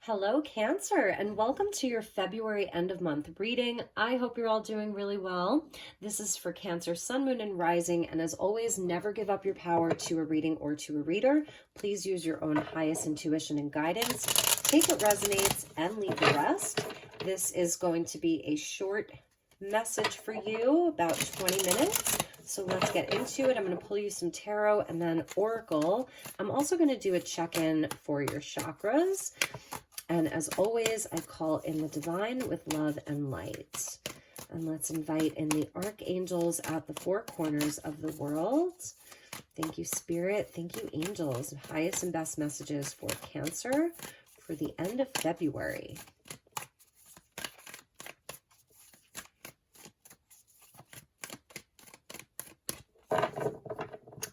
Hello, Cancer, and welcome to your February end of month reading. I hope you're all doing really well. This is for Cancer, Sun, Moon, and Rising, and as always, never give up your power to a reading or to a reader. Please use your own highest intuition and guidance. Take what resonates and leave the rest. This is going to be a short message for you, about 20 minutes. So let's get into it. I'm going to pull you some tarot and then oracle. I'm also going to do a check-in for your chakras. And as always, I call in the divine with love and light. And let's invite in the archangels at the four corners of the world. Thank you, Spirit. Thank you, angels. Highest and best messages for Cancer for the end of February.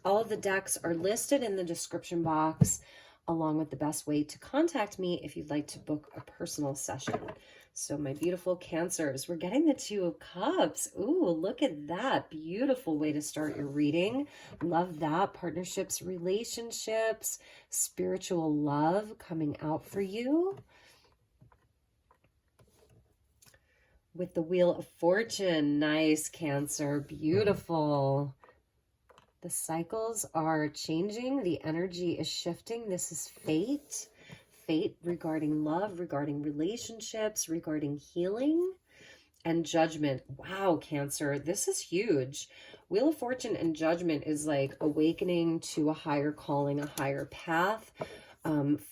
All of the decks are listed in the description box, along with the best way to contact me if you'd like to book a personal session. So my beautiful Cancers, we're getting the Two of Cups. Ooh, look at that. Beautiful way to start your reading. Love that. Partnerships, relationships, spiritual love coming out for you. With the Wheel of Fortune. Nice, Cancer. Beautiful. The cycles are changing. The energy is shifting. This is fate. Fate regarding love, regarding relationships, regarding healing, and judgment. Wow, Cancer, this is huge. Wheel of Fortune and judgment is like awakening to a higher calling, a higher path.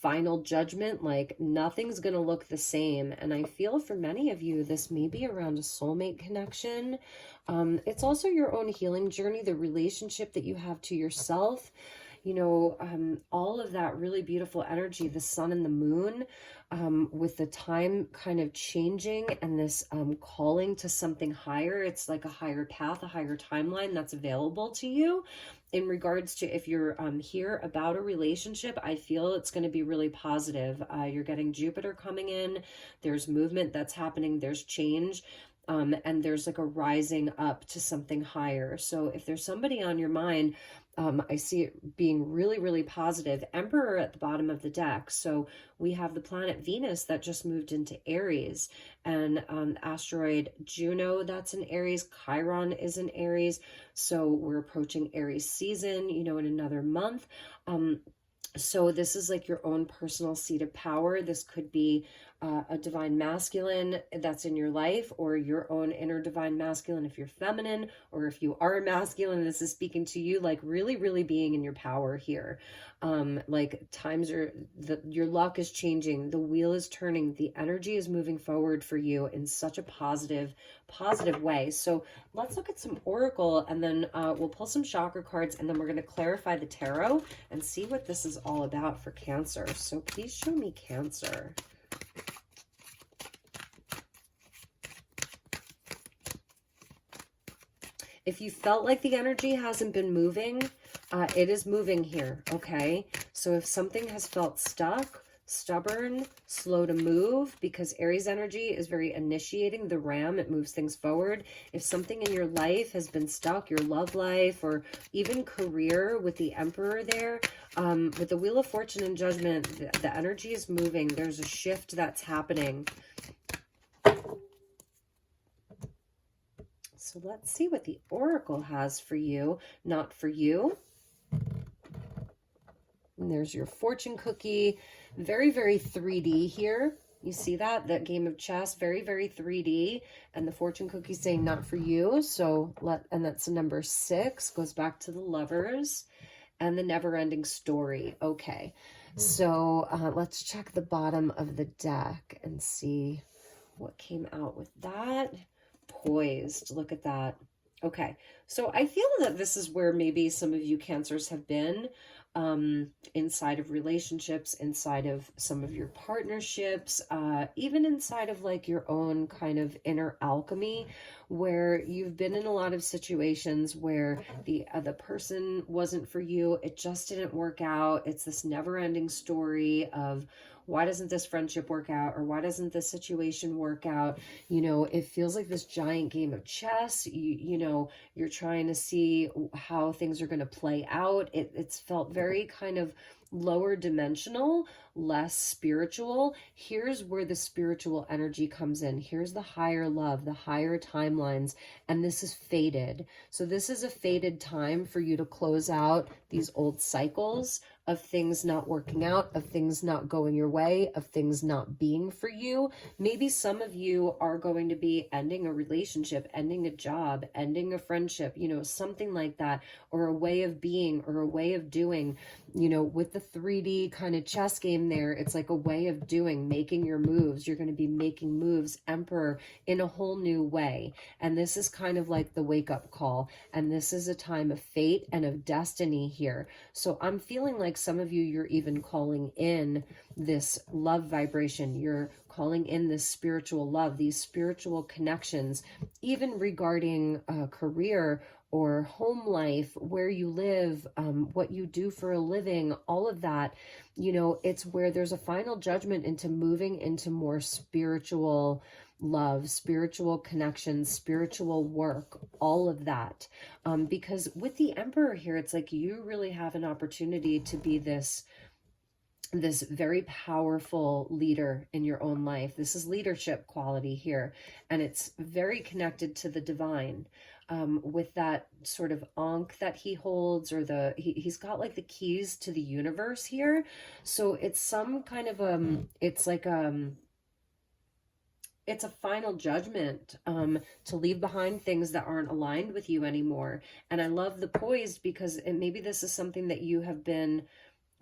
Final judgment, like nothing's going to look the same. And I feel for many of you, this may be around a soulmate connection. It's also your own healing journey, the relationship that you have to yourself. You know, all of that really beautiful energy, the sun and the moon, with the time kind of changing and this calling to something higher. It's like a higher path, a higher timeline that's available to you. In regards to if you're here about a relationship, I feel it's going to be really positive. You're getting Jupiter coming in. There's movement that's happening. There's change. And there's like a rising up to something higher. So if there's somebody on your mind, I see it being really, really positive. Emperor at the bottom of the deck. So we have the planet Venus that just moved into Aries, and asteroid Juno that's in Aries. Chiron is in Aries. So we're approaching Aries season, you know, in another month. So this is like your own personal seat of power. This could be a divine masculine that's in your life, or your own inner divine masculine if you're feminine, or if you are masculine, this is speaking to you, like really, really being in your power here. Like times are, your luck is changing, the wheel is turning, the energy is moving forward for you in such a positive way. So let's look at some oracle, and then we'll pull some chakra cards, and then we're going to clarify the tarot and see what this is all about for Cancer. So please show me Cancer. If you felt like the energy hasn't been moving, it is moving here, okay? So if something has felt stuck, stubborn, slow to move, because Aries energy is very initiating, the ram, it moves things forward. If something in your life has been stuck, your love life, or even career with the Emperor there, with the Wheel of Fortune and Judgment, the energy is moving. There's a shift that's happening. So let's see what the oracle has for you, not for you. And there's your fortune cookie. Very, very 3D here. You see that? That game of chess, very, very 3D. And the fortune cookie saying not for you. So and that's number 6, goes back to the Lovers and the never-ending story. Okay, so let's check the bottom of the deck and see what came out with that. Poised, look at that. Okay, so I feel that this is where maybe some of you Cancers have been, inside of relationships, inside of some of your partnerships, even inside of like your own kind of inner alchemy, where you've been in a lot of situations where the person wasn't for you. It just didn't work out. It's this never-ending story of, why doesn't this friendship work out? Or why doesn't this situation work out? You know, it feels like this giant game of chess. You know, you're trying to see how things are going to play out. It's felt very kind of lower dimensional, less spiritual. Here's where the spiritual energy comes in. Here's the higher love, the higher timelines, and this is fated. So this is a fated time for you to close out these old cycles of things not working out, of things not going your way, of things not being for you. Maybe some of you are going to be ending a relationship, ending a job, ending a friendship, you know, something like that, or a way of being or a way of doing. You know, with the 3D kind of chess game there, it's like a way of doing, making your moves. You're going to be making moves, Emperor, in a whole new way. And this is kind of like the wake-up call. And this is a time of fate and of destiny here. So I'm feeling like some of you, you're even calling in this love vibration. You're calling in this spiritual love, these spiritual connections, even regarding career or home life, where you live, what you do for a living, all of that. You know, it's where there's a final judgment into moving into more spiritual love, spiritual connections, spiritual work, all of that. Because with the Emperor here, it's like you really have an opportunity to be this very powerful leader in your own life. This is leadership quality here, and it's very connected to the divine. With that sort of ankh that he holds, or he's got like the keys to the universe here. So it's some kind of it's like it's a final judgment to leave behind things that aren't aligned with you anymore. And I love the poised, because maybe this is something that you have been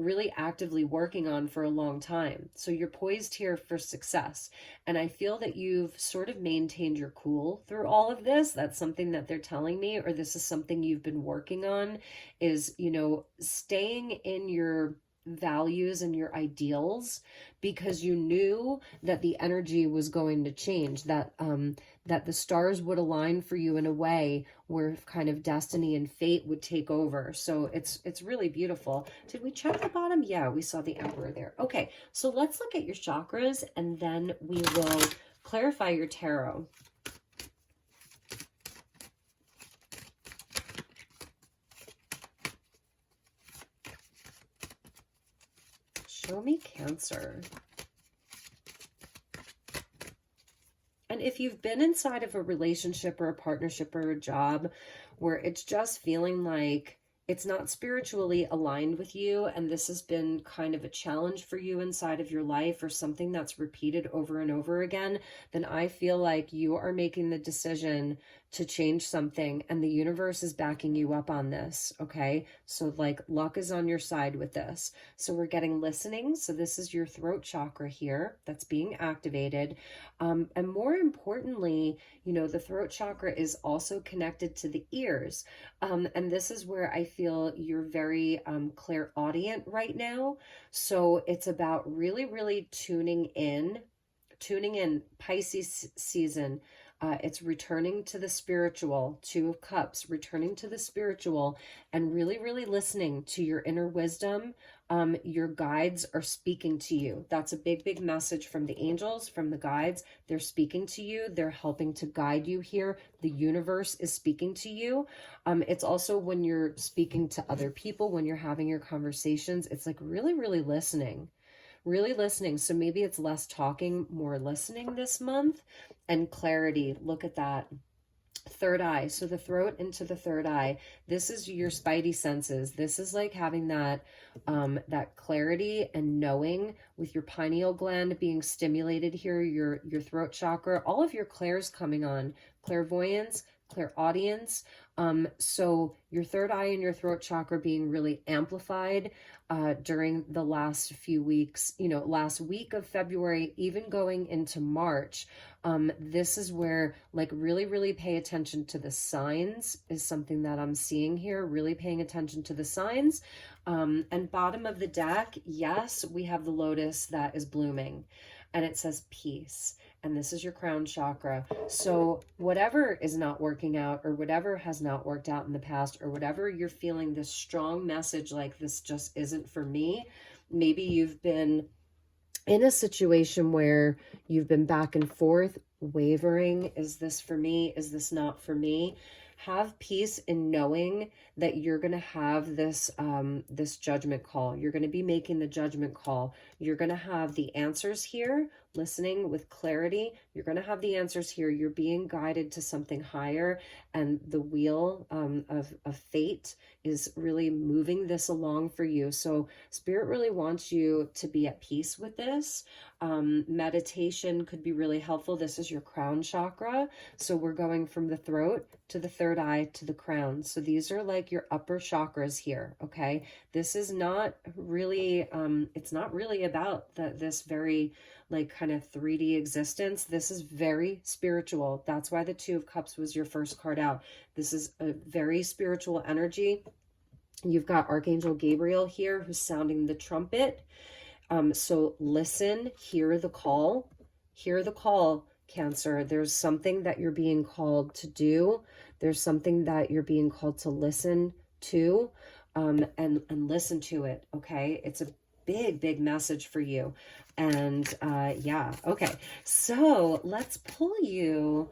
really actively working on for a long time. So you're poised here for success. And I feel that you've sort of maintained your cool through all of this. That's something that they're telling me, or this is something you've been working on, is, you know, staying in your values and your ideals, because you knew that the energy was going to change, that that the stars would align for you in a way where kind of destiny and fate would take over. So it's really beautiful. Did we check the bottom? Yeah, we saw the Emperor there. Okay, so let's look at your chakras, and then we will clarify your tarot. Show me Cancer. And if you've been inside of a relationship or a partnership or a job where it's just feeling like it's not spiritually aligned with you, and this has been kind of a challenge for you inside of your life, or something that's repeated over and over again, then I feel like you are making the decision to change something, and the universe is backing you up on this. Okay, so like luck is on your side with this. So we're getting listening. So this is your throat chakra here that's being activated, and more importantly, you know, the throat chakra is also connected to the ears, and this is where I feel you're very clairaudient right now. So it's about really tuning in. Pisces season. It's returning to the spiritual, Two of Cups, returning to the spiritual, and really listening to your inner wisdom. Your guides are speaking to you. That's a big message from the angels, from the guides. They're speaking to you. They're helping to guide you here. The universe is speaking to you. It's also when you're speaking to other people, when you're having your conversations, it's like really listening. Really listening. So maybe it's less talking, more listening this month. And clarity. Look at that. Third eye. So the throat into the third eye. This is your spidey senses. This is like having that that clarity and knowing, with your pineal gland being stimulated here, your throat chakra, all of your clairs coming on. Clairvoyance, clairaudience. So your third eye and your throat chakra being really amplified during the last few weeks, you know, last week of February, even going into March. This is where, like, really pay attention to the signs is something that I'm seeing here, really paying attention to the signs. And bottom of the deck, yes, we have the lotus that is blooming, and it says peace. And this is your crown chakra. So whatever is not working out, or whatever has not worked out in the past, or whatever you're feeling this strong message like this just isn't for me, maybe you've been in a situation where you've been back and forth, wavering. Is this for me? Is this not for me? have peace in knowing that you're going to have this this judgment call. You're going to be making the judgment call. You're going to have the answers here, listening with clarity. You're going to have the answers here. You're being guided to something higher, and the wheel of fate is really moving this along for you. So Spirit really wants you to be at peace with this. Meditation could be really helpful. This is your crown chakra. So we're going from the throat to the third eye to the crown. So these are like your upper chakras here. Okay. This is not really, it's not really about this very like kind of 3D existence. This is very spiritual. That's why the Two of Cups was your first card out. This is a very spiritual energy. You've got Archangel Gabriel here who's sounding the trumpet. So listen, hear the call, Cancer. There's something that you're being called to do. There's something that you're being called to listen to, and listen to it. Okay. It's a big message for you. And, yeah. Okay. So let's pull you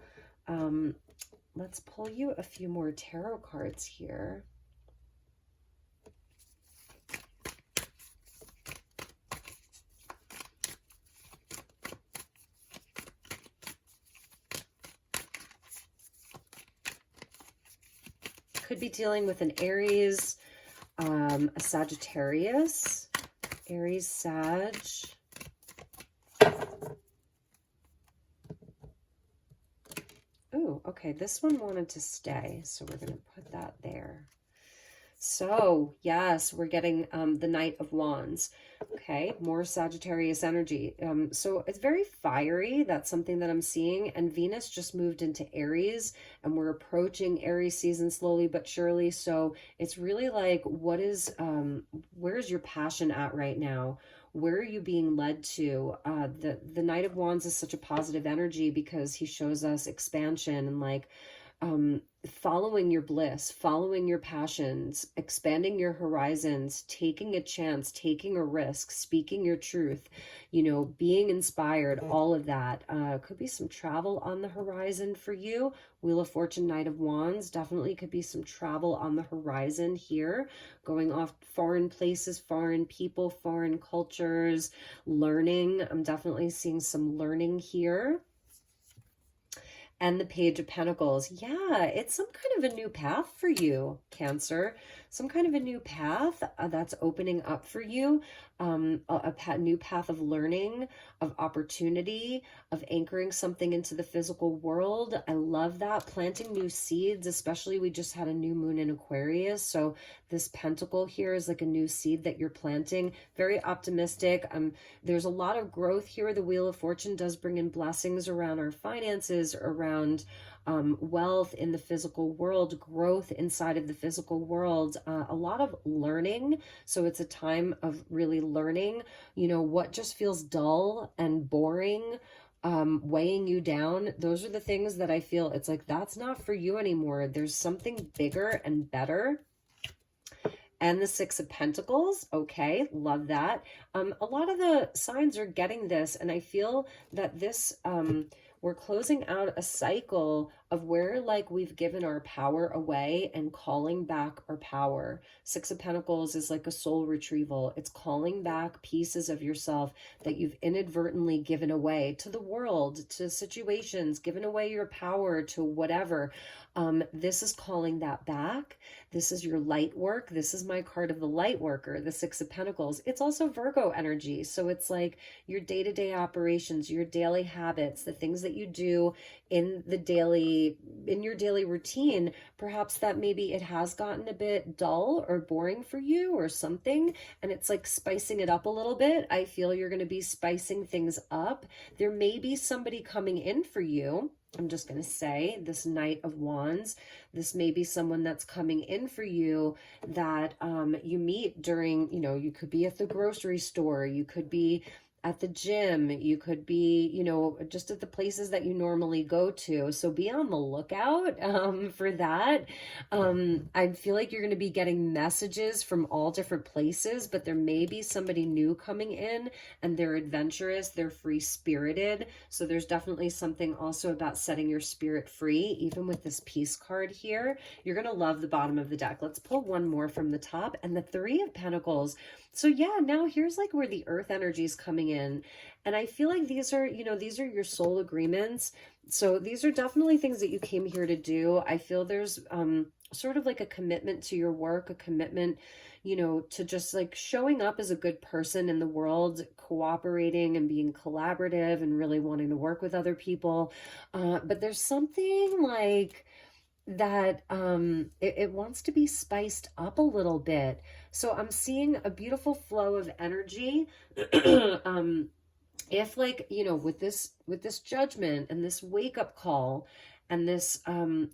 a few more tarot cards here. Could be dealing with an Aries, a Sagittarius, Aries, Sag. Ooh, okay, this one wanted to stay, so we're going to put that there. So, yes, we're getting the Knight of Wands. Okay, more Sagittarius energy. So it's very fiery. That's something that I'm seeing. And Venus just moved into Aries, and we're approaching Aries season slowly but surely. So it's really like, where's your passion at right now? Where are you being led to? The Knight of Wands is such a positive energy because he shows us expansion and like, following your bliss, following your passions, expanding your horizons, taking a chance, taking a risk, speaking your truth, you know, being inspired, all of that. Could be some travel on the horizon for you. Wheel of Fortune, Knight of Wands, definitely could be some travel on the horizon here, going off foreign places, foreign people, foreign cultures, learning. I'm definitely seeing some learning here. And the Page of Pentacles. Yeah, it's some kind of a new path for you, Cancer. Some kind of a new path that's opening up for you. A new path of learning, of opportunity, of anchoring something into the physical world. I love that. Planting new seeds, especially we just had a new moon in Aquarius. So this pentacle here is like a new seed that you're planting. Very optimistic. There's a lot of growth here. The Wheel of Fortune does bring in blessings around our finances, around wealth in the physical world, growth inside of the physical world, a lot of learning. So it's a time of really learning, you know, what just feels dull and boring, weighing you down. Those are the things that I feel it's like, that's not for you anymore. There's something bigger and better. And the Six of Pentacles. Okay, love that. A lot of the signs are getting this, and I feel that this, we're closing out a cycle of where like we've given our power away and calling back our power. Six of Pentacles is like a soul retrieval. It's calling back pieces of yourself that you've inadvertently given away to the world, to situations, given away your power to whatever. This is calling that back. This is your light work. This is my card of the light worker, the Six of Pentacles. It's also Virgo energy. So it's like your day-to-day operations, your daily habits, the things that you do in your daily routine. Perhaps that maybe it has gotten a bit dull or boring for you or something, and it's like spicing it up a little bit. I feel you're going to be spicing things up. There may be somebody coming in for you. I'm just going to say this Knight of Wands, this may be someone that's coming in for you that you meet during, you know, you could be at the grocery store, you could be at the gym, you could be, you know, just at the places that you normally go to. So be on the lookout for that. I feel like you're going to be getting messages from all different places, but there may be somebody new coming in, and they're adventurous, they're free-spirited. So there's definitely something also about setting your spirit free, even with this peace card here. You're going to love the bottom of the deck. Let's pull one more from the top, and the Three of Pentacles. So yeah, now here's like where the earth energy is coming in. And I feel like these are, you know, these are your soul agreements. So these are definitely things that you came here to do. I feel there's sort of like a commitment to your work, a commitment, you know, to just like showing up as a good person in the world, cooperating and being collaborative and really wanting to work with other people. But there's something like that it wants to be spiced up a little bit. So I'm seeing a beautiful flow of energy. If like, you know, with this judgment and this wake up call and this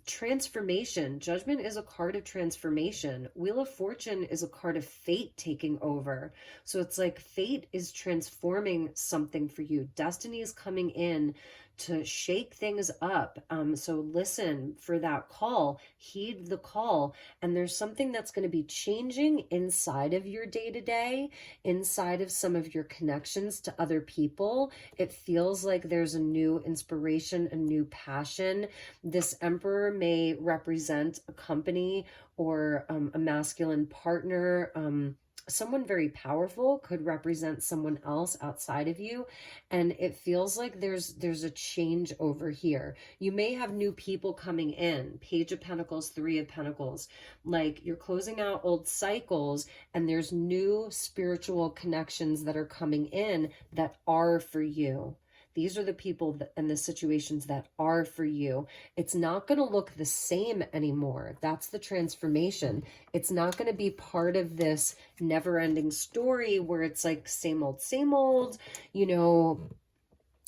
transformation, judgment is a card of transformation. Wheel of Fortune is a card of fate taking over. So it's like fate is transforming something for you. Destiny is coming in to shake things up. So listen for that call, heed the call. And there's something that's going to be changing inside of your day-to-day, inside of some of your connections to other people. It feels like there's a new inspiration, a new passion. This Emperor may represent a company or a masculine partner. Someone very powerful could represent someone else outside of you, and it feels like there's a change over here. You may have new people coming in. Page of Pentacles, Three of Pentacles, like you're closing out old cycles, and there's new spiritual connections that are coming in that are for you. These are the people and the situations that are for you. It's not going to look the same anymore. That's the transformation. It's not going to be part of this never-ending story where it's like same old, you know.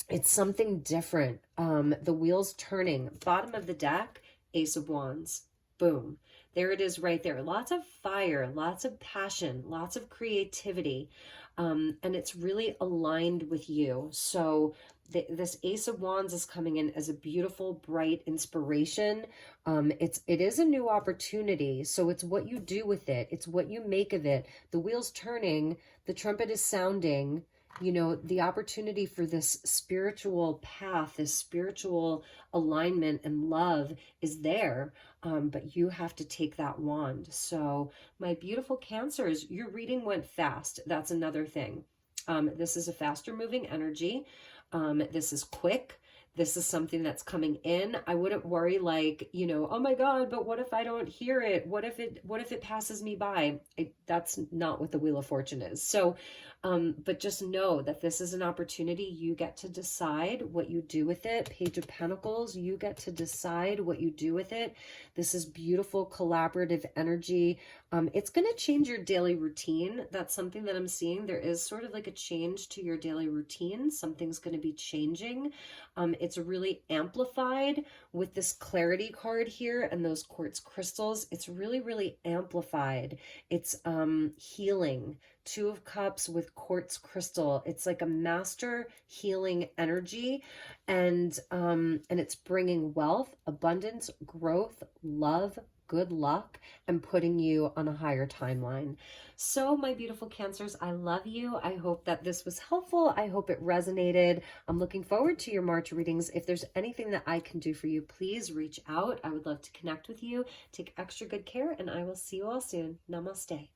It's something different. The wheel's turning. Bottom of the deck, Ace of Wands. Boom. There it is right there. Lots of fire, lots of passion, lots of creativity. And it's really aligned with you. So this Ace of Wands is coming in as a beautiful, bright inspiration. It is a new opportunity. So it's what you do with it. It's what you make of it. The wheel's turning. The trumpet is sounding. You know, the opportunity for this spiritual path, this spiritual alignment and love is there, but you have to take that wand. So my beautiful Cancers, your reading went fast. That's another thing. This is a faster moving energy. This is quick. This is something that's coming in. I wouldn't worry like, you know, oh my God, but what if I don't hear it? What if it passes me by? That's not what the Wheel of Fortune is. So, but just know that this is an opportunity. You get to decide what you do with it. Page of Pentacles, you get to decide what you do with it. This is beautiful collaborative energy. It's going to change your daily routine. That's something that I'm seeing. There is sort of like a change to your daily routine. Something's going to be changing. It's really amplified with this clarity card here and those quartz crystals. It's really, really amplified. It's healing. Two of Cups with quartz crystal. It's like a master healing energy, and it's bringing wealth, abundance, growth, love, good luck, and putting you on a higher timeline. So my beautiful Cancers, I love you. I hope that this was helpful. I hope it resonated. I'm looking forward to your March readings. If there's anything that I can do for you, please reach out. I would love to connect with you. Take extra good care, and I will see you all soon. Namaste.